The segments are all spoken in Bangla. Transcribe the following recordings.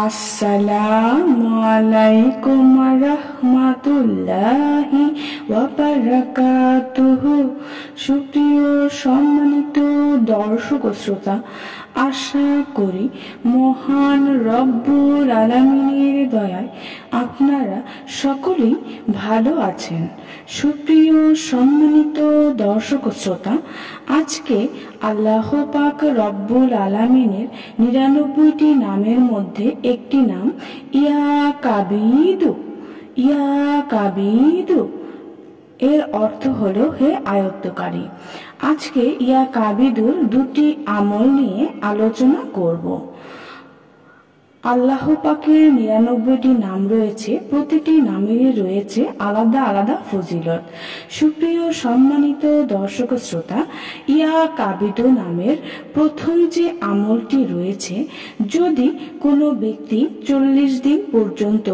আসসালামু আলাইকুম রাহমাতুল্লাহি ওয়া বারাকাতুহু। সুপ্রিয় সম্মানিত দর্শক ও শ্রোতা, আশা করি মহান রব্বুল আলামিনের দয়ায় আপনারা সকলেই ভালো আছেন। সুপ্রিয় সম্মানিত দর্শক ও শ্রোতা, আজকে আল্লাহ পাক রব্বুল আলামিনের ৯৯টি নামের মধ্যে একটি নাম ইয়া কাবিদু। ইয়া কাবিদু এর অর্থ হলো হে আয়ত্তকারী। আজকে ইয়া কাবিদুর দুটি আমল নিয়ে আলোচনা করব। আল্লাহ পাকের ৯৯টি নাম রয়েছে, প্রতিটি নামেরই রয়েছে আলাদা আলাদা ফজিলত। সুপ্রিয় সম্মানিত দর্শক শ্রোতা, ইয়া কাবিদু নামের প্রথম যে আমলটি রয়েছে, যদি কোনো ব্যক্তি ৪০ দিন পর্যন্ত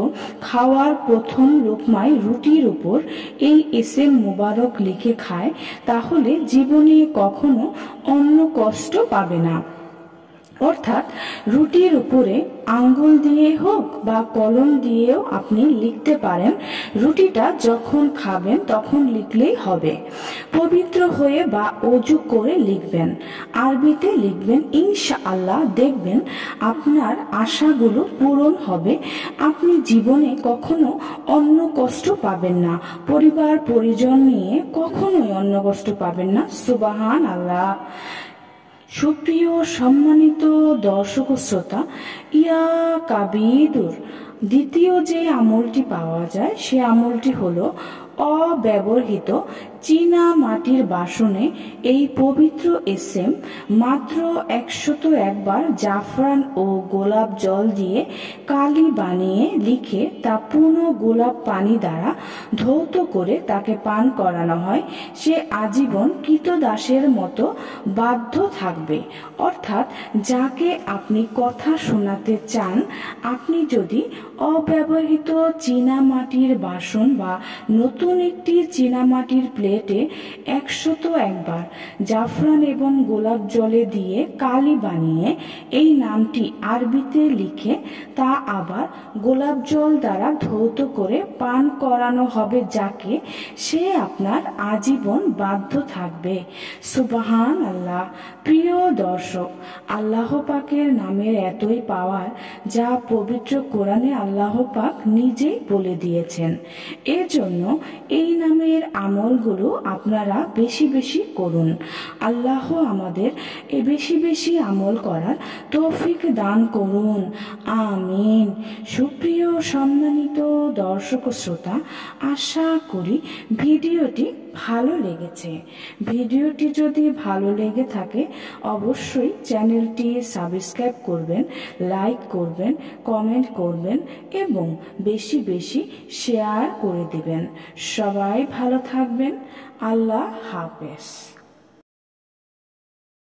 খাওয়ার প্রথম লোকমায় রুটির উপর এই ইসম মোবারক লিখে খায়, তাহলে জীবনে কখনো অন্য কষ্ট পাবে না। অর্থাৎ রুটির উপরে আঙ্গুল দিয়ে হোক বা কলম দিয়েও আপনি লিখতে পারেন। রুটিটা যখন খাবেন তখন লিখলেই হবে। পবিত্র হয়ে বা অজু করে লিখবেন, আরবিতে লিখবেন। ইনশাআল্লাহ দেখবেন আপনার আশাগুলো পূরণ হবে। আপনি জীবনে কখনো অন্য কষ্ট পাবেন না, পরিবার পরিজন নিয়ে কখনোই অন্য কষ্ট পাবেন না। সুবহান আল্লাহ। সুপ্রিয় সম্মানিত দর্শক শ্রোতা, ইয়া কাবিদুর দ্বিতীয় যে আমলটি পাওয়া যায়, সে আমলটি হলো অব্যবহৃত চীনা মাটির বাসনে এই পবিত্র ইসম মাত্র ১০১ বার জাফরান ও গোলাপ জল দিয়ে কালি বানিয়ে লিখে তা পুরো গোলাপ পানি দ্বারা ধৌত করে তাকে পান করানো হয়। সে আজীবন কৃতদাসের মতো বাধ্য থাকবে। অর্থাৎ যাকে আপনি কথা শোনাতে চান, আপনি যদি অব্যবহৃত চীনা মাটির বাসন বা নতুন একটি চীনামাটির প্লেটে ১০১ বার জাফরান এবং গোলাপ জলে দিয়ে কালি বানিয়ে এই নামটি আরবিতে লিখে তা আবার গোলাপ জল দ্বারা ধৌত করে পান করানো হবে যাকে, সে আপনার আজীবন বাধ্য থাকবে। সুবহান আল্লাহ। প্রিয় দর্শক, আল্লাহ পাকের নামের এতই পাওয়ার, যা পবিত্র কোরআনে আল্লাহ পাক নিজেই বলে দিয়েছেন। এজন্য এই নামের আমলগুলো আপনারা বেশি বেশি করুন। আল্লাহ আমাদের বেশি বেশি আমল করার তৌফিক দান করুন, আমিন। সুপ্রিয় সম্মানিত দর্শক শ্রোতা, আশা করি ভিডিওটি ভালো লেগেছে। ভিডিওটি যদি ভালো লেগে থাকে অবশ্যই চ্যানেলটি সাবস্ক্রাইব করবেন, লাইক করবেন, কমেন্ট করবেন এবং বেশি বেশি শেয়ার করে দিবেন। সবাই ভালো থাকবেন। আল্লাহ হাফেজ।